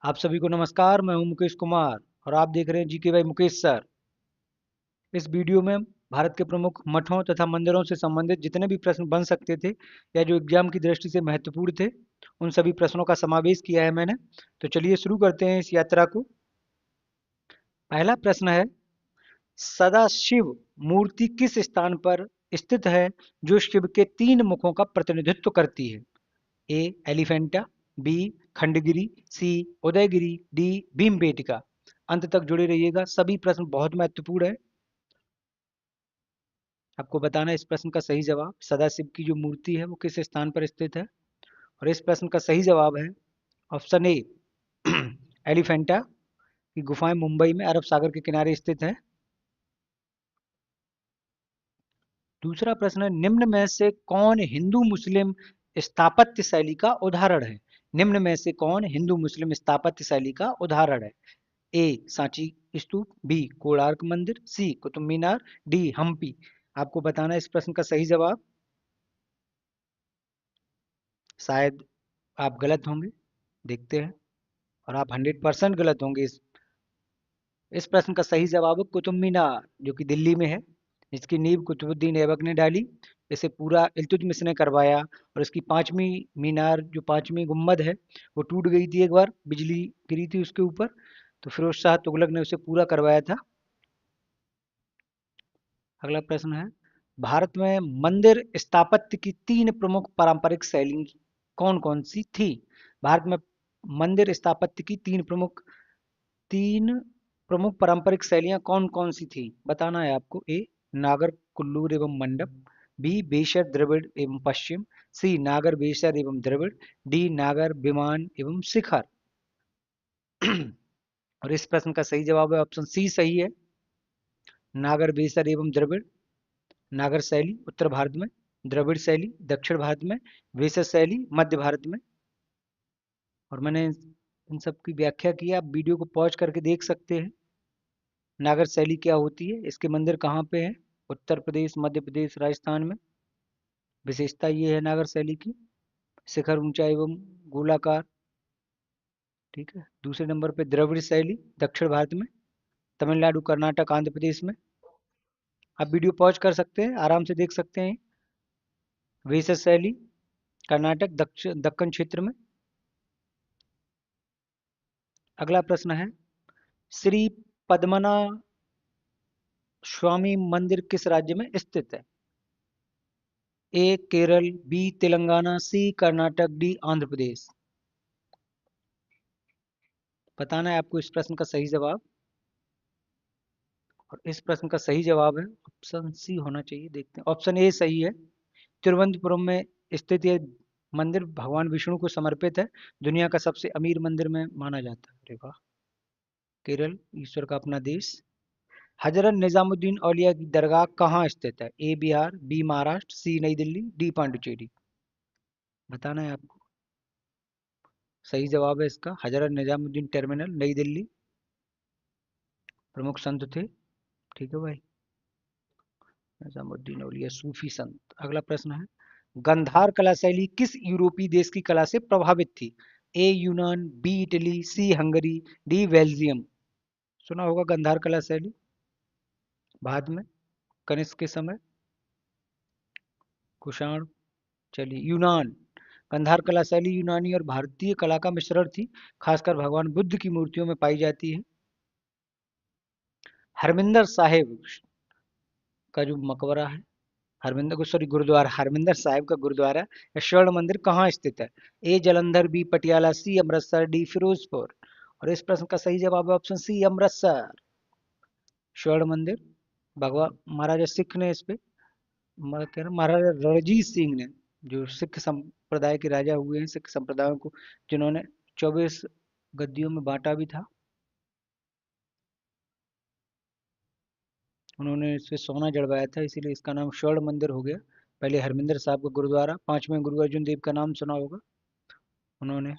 आप सभी को नमस्कार। मैं हूं मुकेश कुमार और आप देख रहे हैं जीके बाई मुकेश सर। इस वीडियो में भारत के प्रमुख मठों तथा मंदिरों से संबंधित जितने भी प्रश्न बन सकते थे या जो एग्जाम की दृष्टि से महत्वपूर्ण थे, उन सभी प्रश्नों का समावेश किया है मैंने। तो चलिए शुरू करते हैं इस यात्रा को। पहला प्रश्न है, सदाशिव मूर्ति किस स्थान पर स्थित है जो शिव के 3 मुखों का प्रतिनिधित्व करती है? ए एलिफेंटा, बी खंडगिरी, सी उदयगिरी, डी भीमबेटका। अंत तक जुड़े रहिएगा, सभी प्रश्न बहुत महत्वपूर्ण है। आपको बताना है इस प्रश्न का सही जवाब। सदाशिव की जो मूर्ति है वो किस स्थान पर स्थित है? और इस प्रश्न का सही जवाब है ऑप्शन ए एलिफेंटा की गुफाएं मुंबई में अरब सागर के किनारे स्थित है। दूसरा प्रश्न है, निम्न में से कौन हिंदू मुस्लिम स्थापत्य शैली का उदाहरण है? निम्न में से कौन हिंदू मुस्लिम स्थापत्य शैली का उदाहरण है? ए सांची स्तूप, बी कोणार्क मंदिर, सी कुतुब मीनार, डी हम्पी। आपको बताना है इस प्रश्न का सही जवाब। शायद आप गलत होंगे, देखते हैं। और आप 100% गलत होंगे। इस प्रश्न का सही जवाब है कुतुब मीनार, जो कि दिल्ली में है। इसकी नींव कुतुबुद्दीन ऐबक ने डाली। इसे पूरा इल्तुतमिश ने करवाया। और इसकी 5वीं मीनार, जो 5वीं गुम्बद है, वो टूट गई थी एक बार, बिजली गिरी थी उसके ऊपर। तो फिरोज शाह तुगलक ने उसे पूरा करवाया था। अगला प्रश्न है, भारत में मंदिर स्थापत्य की 3 प्रमुख पारंपरिक शैली कौन कौन सी थी? भारत में मंदिर स्थापत्य की तीन प्रमुख पारंपरिक शैलियां कौन कौन सी थी, बताना है आपको। ए नागर कुल्लूर एवं मंडप, बी बेशर द्रविड़ एवं पश्चिम, सी नागर बेशर एवं द्रविड़, डी नागर विमान एवं शिखर। और इस प्रश्न का सही जवाब है ऑप्शन सी सही है, नागर बेशर एवं द्रविड़। नागर शैली उत्तर भारत में, द्रविड़ शैली दक्षिण भारत में, वेशर शैली मध्य भारत में। और मैंने इन सब की व्याख्या की है, आप वीडियो को पॉज करके देख सकते हैं। नागर शैली क्या होती है, इसके मंदिर कहाँ पे हैं? उत्तर प्रदेश, मध्य प्रदेश, राजस्थान में। विशेषता ये है नागर शैली की, शिखर ऊंचा एवं गोलाकार। ठीक है। दूसरे नंबर पे द्रविड़ शैली दक्षिण भारत में, तमिलनाडु, कर्नाटक, आंध्र प्रदेश में। आप वीडियो पॉज कर सकते हैं, आराम से देख सकते हैं। वेशर शैली कर्नाटक, दक्कन क्षेत्र में। अगला प्रश्न है, श्री पद्मनाभ स्वामी मंदिर किस राज्य में स्थित है? ए केरल, बी तेलंगाना, सी कर्नाटक, डी आंध्र प्रदेश। बताना है आपको इस प्रश्न का सही जवाब। और इस प्रश्न का सही जवाब है ऑप्शन सी होना चाहिए, देखते हैं। ऑप्शन ए सही है। तिरुवनंतपुरम में स्थित यह मंदिर भगवान विष्णु को समर्पित है। दुनिया का सबसे अमीर मंदिर में माना जाता है। अरे वाह! केरल ईश्वर का अपना देश। हजरत निजामुद्दीन औलिया की दरगाह कहाँ स्थित है? ए बिहार, बी महाराष्ट्र, सी नई दिल्ली, डी पांडुचेरी। बताना है आपको। सही जवाब है इसका हजरत निजामुद्दीन टर्मिनल, नई दिल्ली। प्रमुख संत थे। ठीक है भाई, निजामुद्दीन औलिया सूफी संत। अगला प्रश्न है, गंधार कला शैली किस यूरोपीय देश की कला से प्रभावित थी? ए यूनान, बी इटली, सी हंगरी, डी बेल्जियम। सुना होगा गंधार कला शैली, बाद में कनिष्क के समय, कुषाण। चलिए, यूनान। गंधार कला शैली यूनानी और भारतीय कला का मिश्रण थी, खासकर भगवान बुद्ध की मूर्तियों में पाई जाती है। हरमिंदर साहिब का जो मकबरा है, हरमिंदर को सॉरी गुरुद्वारा, हरमिंदर साहिब का गुरुद्वारा या स्वर्ण मंदिर कहाँ स्थित है? ए जलंधर, बी पटियाला, सी अमृतसर, डी फिरोजपुर। और इस प्रश्न का सही जवाब है ऑप्शन सी अमृतसर, स्वर्ण मंदिर। भगवान महाराजा सिख ने इस पे, मैं कह रहा हूँ महाराजा रणजीत सिंह ने, जो सिख संप्रदाय के राजा हुए हैं, सिख संप्रदायों को, जिन्होंने 24 गद्दियों में बांटा भी था, उन्होंने इस पे सोना जड़वाया था, इसीलिए इसका नाम स्वर्ण मंदिर हो गया। पहले हरमिंदर साहब का गुरुद्वारा, 5वें गुरु अर्जुन देव का नाम सुना होगा, उन्होंने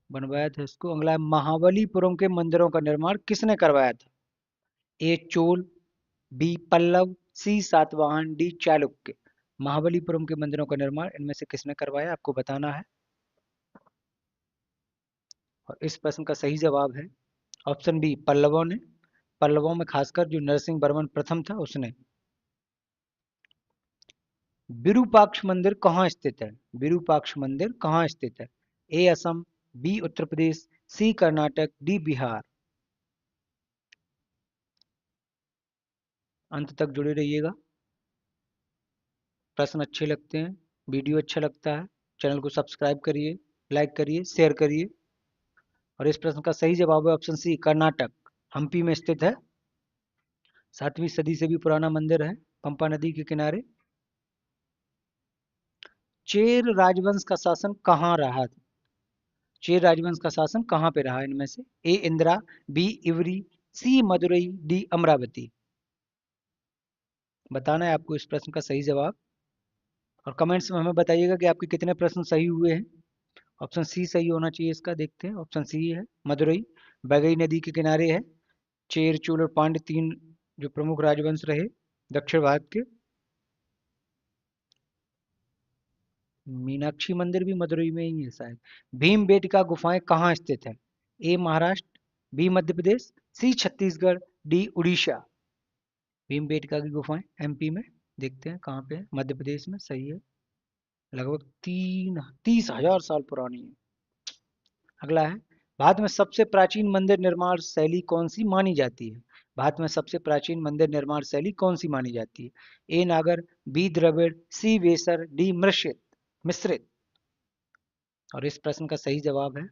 बनवाया था इसको। अगला है, महाबलीपुरम के मंदिरों का निर्माण किसने करवाया था? ए चोल, बी पल्लव, सी सातवाहन, डी चालुक्य। महाबलीपुरम के मंदिरों का निर्माण इनमें से किसने करवाया, आपको बताना है। और इस प्रश्न का सही जवाब है ऑप्शन बी, पल्लवों ने। पल्लवों में खासकर जो नरसिंह वर्मन प्रथम था उसने। विरूपाक्ष मंदिर कहाँ स्थित है? विरूपाक्ष मंदिर कहाँ स्थित है? ए असम, बी उत्तर प्रदेश, सी कर्नाटक, डी बिहार। अंत तक जुड़े रहिएगा। प्रश्न अच्छे लगते हैं, वीडियो अच्छा लगता है, चैनल को सब्सक्राइब करिए, लाइक करिए, शेयर करिए। और इस प्रश्न का सही जवाब है ऑप्शन सी, कर्नाटक, हम्पी में स्थित है। 7वीं सदी से भी पुराना मंदिर है, पंपा नदी के किनारे। चेर राजवंश का शासन कहाँ रहा? चेर राजवंश का शासन कहाँ पे रहा इनमें से? ए इंदिरा, बी इवरी, सी मदुरई, डी अमरावती। बताना है आपको इस प्रश्न का सही जवाब, और कमेंट्स में हमें बताइएगा कि आपके कितने प्रश्न सही हुए हैं। ऑप्शन सी सही होना चाहिए इसका। देखते हैं, ऑप्शन सी है मदुरई, बैगई नदी के किनारे है। चेर, चोल और पांड्य 3 जो प्रमुख राजवंश रहे दक्षिण भारत के। मीनाक्षी मंदिर भी मदुरई में ही है शायद। भीमबेटका गुफाएं कहाँ स्थित है? ए महाराष्ट्र, बी मध्य प्रदेश, सी छत्तीसगढ़, डी उड़ीसा। भीमबेटका की गुफाएं एमपी में। देखते हैं कहाँ पे है। मध्य प्रदेश में, सही है। लगभग 30,000 साल पुरानी है। अगला है, भारत में सबसे प्राचीन मंदिर निर्माण शैली कौन सी मानी जाती है? भारत में सबसे प्राचीन मंदिर निर्माण शैली कौन सी मानी जाती है? ए नागर, बी द्रविड़, सी वेसर, डी मिश्रित। और इस प्रश्न का सही जवाब है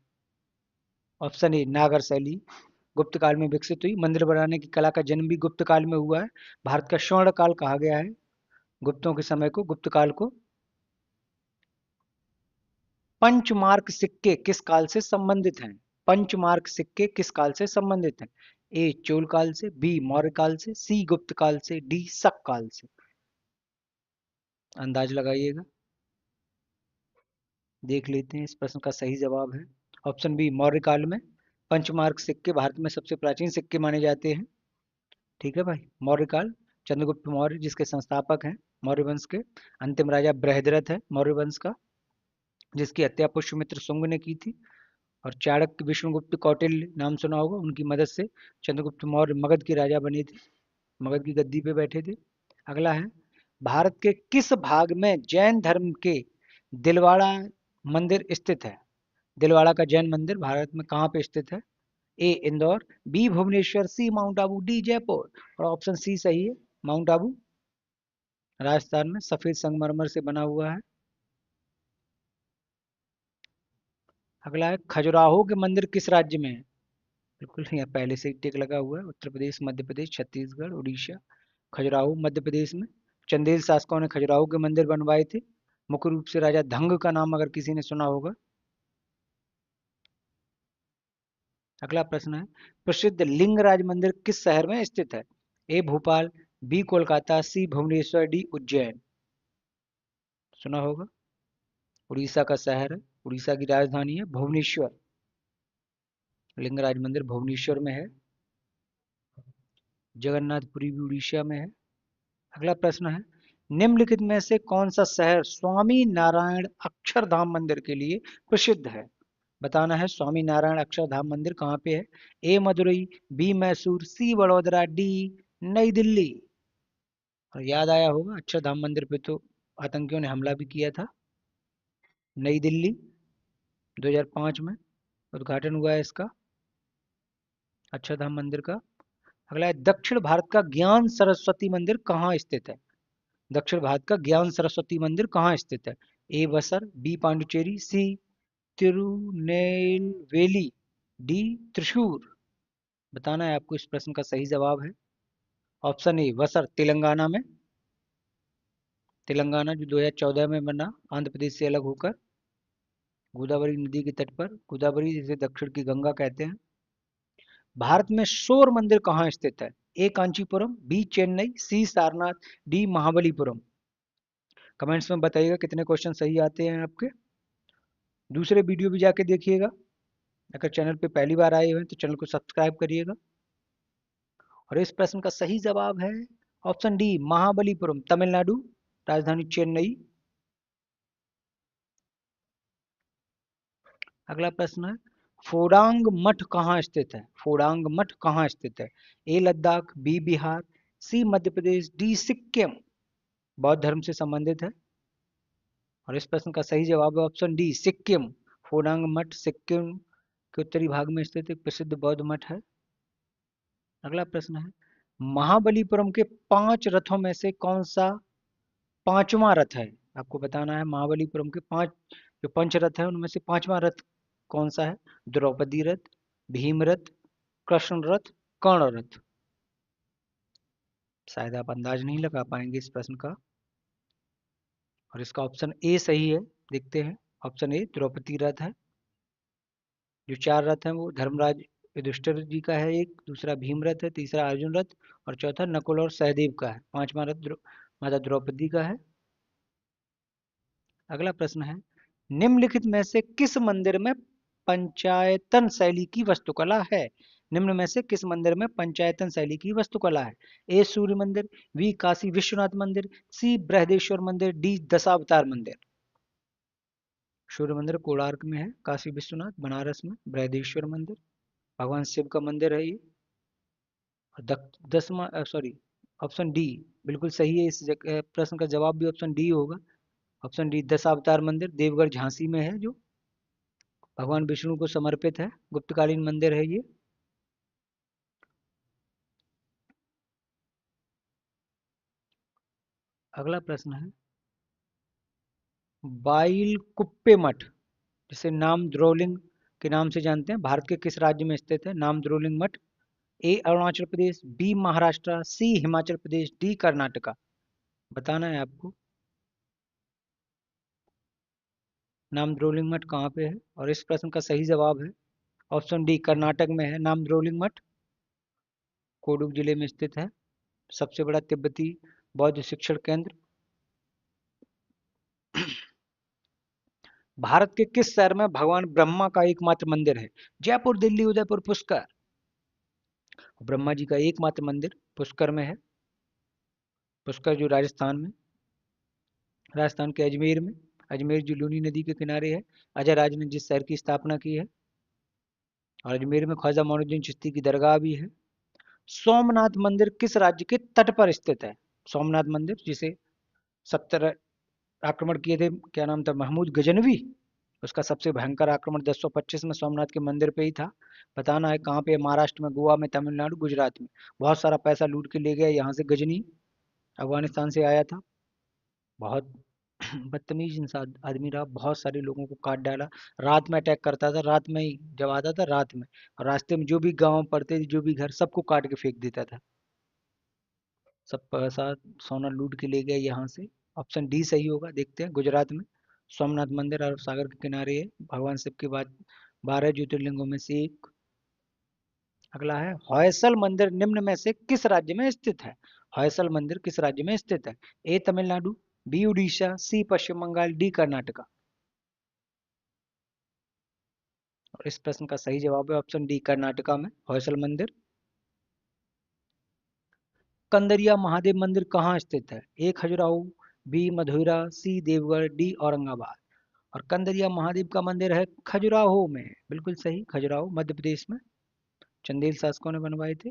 ऑप्शन ए, नागर शैली। गुप्त काल में विकसित हुई। मंदिर बनाने की कला का जन्म भी गुप्त काल में हुआ है। भारत का स्वर्ण काल कहा गया है गुप्तों के समय को, गुप्त काल को। पंचमार्क सिक्के किस काल से संबंधित हैं? पंचमार्क सिक्के किस काल से संबंधित हैं? ए चोल काल से, बी मौर्य काल से, सी गुप्त काल से, डी शक काल से। अंदाज लगाइएगा। देख लेते हैं इस प्रश्न का सही जवाब है ऑप्शन बी, मौर्य काल में। पंचमार्क सिक्के भारत में सबसे प्राचीन सिक्के माने जाते हैं। ठीक है भाई, मौर्य काल। चंद्रगुप्त मौर्य जिसके संस्थापक हैं मौर्य वंश के। अंतिम राजा बृहद्रथ है मौर्य वंश का, जिसकी हत्या पुष्यमित्र शुंग ने की थी। और चाणक्य, विष्णुगुप्त, कौटिल्य नाम सुना होगा, उनकी मदद से चंद्रगुप्त मौर्य मगध के राजा बने थे, मगध की गद्दी पे बैठे थे। अगला है, भारत के किस भाग में जैन धर्म के दिलवाड़ा मंदिर स्थित है? दिलवाड़ा का जैन मंदिर भारत में कहाँ पे स्थित है? ए इंदौर, बी भुवनेश्वर, सी माउंट आबू, डी जयपुर। और ऑप्शन सी सही है, माउंट आबू, राजस्थान में सफेद संगमरमर से बना हुआ है। अगला है, खजुराहो के मंदिर किस राज्य में है? बिल्कुल यहाँ पहले से ही टिक लगा हुआ है। उत्तर प्रदेश, मध्य प्रदेश, छत्तीसगढ़, उड़ीसा। खजुराहो मध्य प्रदेश में। चंदेल शासकों ने खजुराहो के मंदिर बनवाए थे, मुख्य रूप से राजा धंग का नाम अगर किसी ने सुना होगा। अगला प्रश्न है, प्रसिद्ध लिंगराज मंदिर किस शहर में स्थित है? ए भोपाल, बी कोलकाता, सी भुवनेश्वर, डी उज्जैन। सुना होगा, उड़ीसा का शहर है, उड़ीसा की राजधानी है भुवनेश्वर। लिंगराज मंदिर भुवनेश्वर में है। जगन्नाथपुरी भी उड़ीसा में है। अगला प्रश्न है, निम्नलिखित में से कौन सा शहर स्वामी नारायण अक्षरधाम मंदिर के लिए प्रसिद्ध है? बताना है स्वामी नारायण अक्षरधाम मंदिर कहाँ पे है? ए मदुरई, बी मैसूर, सी वडोदरा, डी नई दिल्ली। और याद आया होगा, अक्षरधाम मंदिर पे तो आतंकियों ने हमला भी किया था। नई दिल्ली, 2005 में उद्घाटन हुआ है इसका, अक्षरधाम मंदिर का। अगला है, दक्षिण भारत का ज्ञान सरस्वती मंदिर कहाँ स्थित है? दक्षिण भारत का ज्ञान सरस्वती मंदिर कहाँ स्थित है? ए बसर, बी पांडुचेरी, सी तिरुनेलवेली, डी त्रिशूर। बताना है आपको इस प्रश्न का सही जवाब है ऑप्शन ए, बसर, तेलंगाना में। तेलंगाना जो 2014 में बना आंध्र प्रदेश से अलग होकर, गोदावरी नदी के तट पर। गोदावरी जिसे दक्षिण की गंगा कहते हैं। भारत में शोर मंदिर कहाँ स्थित है? ए कांचीपुरम, बी चेन्नई, सी सारनाथ, डी महाबलीपुरम। कमेंट्स में बताइएगा कितने क्वेश्चन सही आते हैं आपके। दूसरे वीडियो भी जाके देखिएगा। अगर चैनल पे पहली बार आए हुए हैं तो चैनल को सब्सक्राइब करिएगा। और इस प्रश्न का सही जवाब है ऑप्शन डी, महाबलीपुरम, तमिलनाडु, राजधानी चेन्नई। अगला प्रश्न है, फोडांग मठ कहाँ स्थित है? फोडांग मठ कहाँ स्थित है? ए लद्दाख, बी बिहार, सी मध्य प्रदेश, डी सिक्किम। बौद्ध धर्म से संबंधित है और इस प्रश्न का सही जवाब है ऑप्शन डी सिक्किम। फोडांग मठ सिक्किम के उत्तरी भाग में स्थित एक प्रसिद्ध बौद्ध मठ है। अगला प्रश्न है, महाबलीपुरम के 5 रथों में से कौन सा 5वां रथ है? आपको बताना है महाबलीपुरम के 5 जो पंच रथ है उनमें से 5वां रथ कौन सा है? द्रौपदी रथ, भीम रथ, कृष्ण रथ, कर्ण रथ। शायद आप अंदाज नहीं लगा पाएंगे इस प्रश्न का और इसका ऑप्शन ए सही है। देखते हैं, ऑप्शन ए द्रौपदी रथ है। जो 4 रथ हैं वो धर्मराज युधिष्ठिर जी का है, एक दूसरा भीम रथ है, तीसरा अर्जुन रथ और चौथा नकुल और सहदेव का है। 5वां रथ माता द्रौपदी का है। अगला प्रश्न है, निम्नलिखित में से किस मंदिर में पंचायतन शैली की वास्तुकला है? निम्न में से किस मंदिर में पंचायतन शैली की वास्तुकला है? ए सूर्य मंदिर, बी काशी विश्वनाथ मंदिर, सी बृहदेश्वर मंदिर, डी दशावतार मंदिर। सूर्य मंदिर कोणार्क में है, काशी विश्वनाथ बनारस में, बृहदेश्वर मंदिर भगवान शिव का मंदिर है ये। दसवां सॉरी ऑप्शन डी बिल्कुल सही है। इस प्रश्न का जवाब भी ऑप्शन डी होगा। ऑप्शन डी दशावतार मंदिर देवगढ़ झांसी में है, जो भगवान विष्णु को समर्पित है, गुप्तकालीन मंदिर है ये। अगला प्रश्न है, बाइल कुप्पे मठ जिसे नाम द्रोलिंग के नाम से जानते हैं, भारत के किस राज्य में स्थित है नाम द्रोलिंग मठ? ए अरुणाचल प्रदेश, बी महाराष्ट्र, सी हिमाचल प्रदेश, डी कर्नाटका। बताना है आपको नाम द्रोलिंग मठ कहाँ पे है और इस प्रश्न का सही जवाब है ऑप्शन डी कर्नाटक में है नाम द्रोलिंग मठ। कोडुग जिले में स्थित है, सबसे बड़ा तिब्बती बौद्ध शिक्षण केंद्र। भारत के किस शहर में भगवान ब्रह्मा का एकमात्र मंदिर है? जयपुर, दिल्ली, उदयपुर, पुष्कर। ब्रह्मा जी का एकमात्र मंदिर पुष्कर में है। पुष्कर जो राजस्थान के अजमेर में, अजमेर जो लूनी नदी के किनारे है। अजय राज ने जिस शहर की स्थापना की है और अजमेर में ख्वाजा मोइनुद्दीन चिश्ती की दरगाह भी है। सोमनाथ मंदिर किस राज्य के तट पर स्थित है? सोमनाथ मंदिर जिसे 70 आक्रमण किए थे, क्या नाम था, महमूद गजनवी। उसका सबसे भयंकर आक्रमण 1025 में सोमनाथ के मंदिर पे ही था। बताना है कहाँ पे? महाराष्ट्र में, गोवा में, तमिलनाडु, गुजरात में। बहुत सारा पैसा लूट के ले गया यहाँ से गजनी, अफगानिस्तान से आया था। बहुत बदतमीज इंसान आदमी रहा, बहुत सारे लोगों को काट डाला। रात में अटैक करता था, रात में ही जब आता था रात में, और रास्ते में जो भी गांव पड़ते थे, जो भी घर, सबको काट के फेंक देता था। सब पैसा सोना लूट के ले गया यहाँ से। ऑप्शन डी सही होगा। देखते हैं, गुजरात में सोमनाथ मंदिर अरब सागर के किनारे है, भगवान शिव के बाद 12 ज्योतिर्लिंगों में से एक। अगला है, हौसल मंदिर निम्न में से किस राज्य में स्थित है? हौसल मंदिर किस राज्य में स्थित है? ए तमिलनाडु, बी उड़ीसा, सी पश्चिम बंगाल, डी कर्नाटका। और इस प्रश्न का सही जवाब है ऑप्शन डी कर्नाटका में हौसल मंदिर। कंदरिया महादेव मंदिर कहाँ स्थित है? ए खजुराहो, बी मधुरा, सी देवगढ़, डी औरंगाबाद। और कंदरिया महादेव का मंदिर है खजुराहो में। बिल्कुल सही, खजुराहो मध्य प्रदेश में, चंदेल शासकों ने बनवाए थे।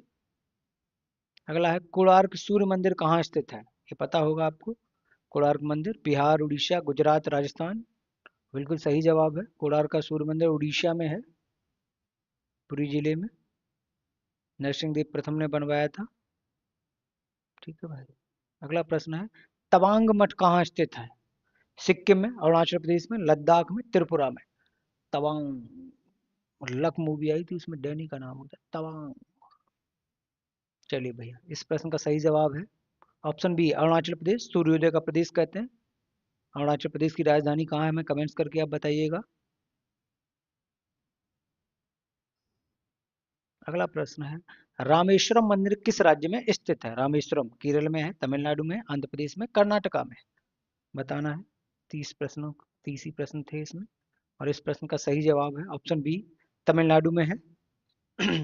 अगला है, कोणार्क सूर्य मंदिर कहाँ स्थित है? ये पता होगा आपको। कोणार्क मंदिर बिहार, उड़ीसा, गुजरात, राजस्थान। बिल्कुल सही जवाब है, कोणार्क का सूर्य मंदिर उड़ीसा में है, पुरी जिले में, नरसिंह देव प्रथम ने बनवाया था। ठीक है भाई। अगला प्रश्न है, तवांग मठ कहाँ स्थित है? सिक्किम में, अरुणाचल प्रदेश में, लद्दाख में, त्रिपुरा में। तवांग, लक मूवी आई थी उसमें डैनी का नाम होता है तवांग। चलिए भैया, इस प्रश्न का सही जवाब है ऑप्शन बी अरुणाचल प्रदेश, सूर्योदय का प्रदेश कहते हैं। अरुणाचल प्रदेश की राजधानी कहाँ है? हमें कमेंट्स करके आप बताइएगा। अगला प्रश्न है, रामेश्वरम मंदिर किस राज्य में स्थित है? रामेश्वरम केरल में है, तमिलनाडु में, आंध्र प्रदेश में, कर्नाटका में। बताना है। 30 ही प्रश्न थे इसमें और इस प्रश्न का सही जवाब है ऑप्शन बी तमिलनाडु में है।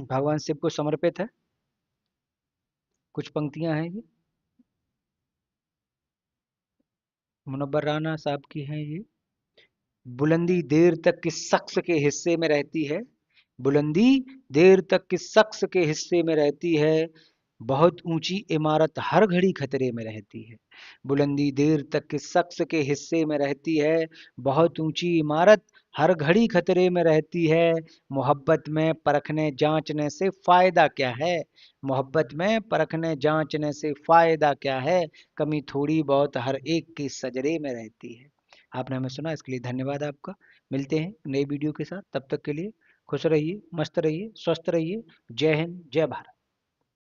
भगवान शिव को समर्पित है। कुछ पंक्तियां हैं ये, मुनव्वर राना साहब की हैं ये। बुलंदी देर तक किस शख्स के हिस्से में रहती है? बुलंदी देर तक किस शख्स के हिस्से में रहती है, बहुत ऊंची इमारत हर घड़ी खतरे में रहती है। बुलंदी देर तक किस शख्स के हिस्से में रहती है, बहुत ऊंची इमारत हर घड़ी खतरे में रहती है। मोहब्बत में परखने जांचने से फायदा क्या है, मोहब्बत में परखने जांचने से फायदा क्या है, कमी थोड़ी बहुत हर एक की सजरे में रहती है। आपने हमें सुना, इसके लिए धन्यवाद आपका। मिलते हैं नई वीडियो के साथ, तब तक के लिए खुश रहिए, मस्त रहिए, स्वस्थ रहिए। जय हिंद, जय भारत।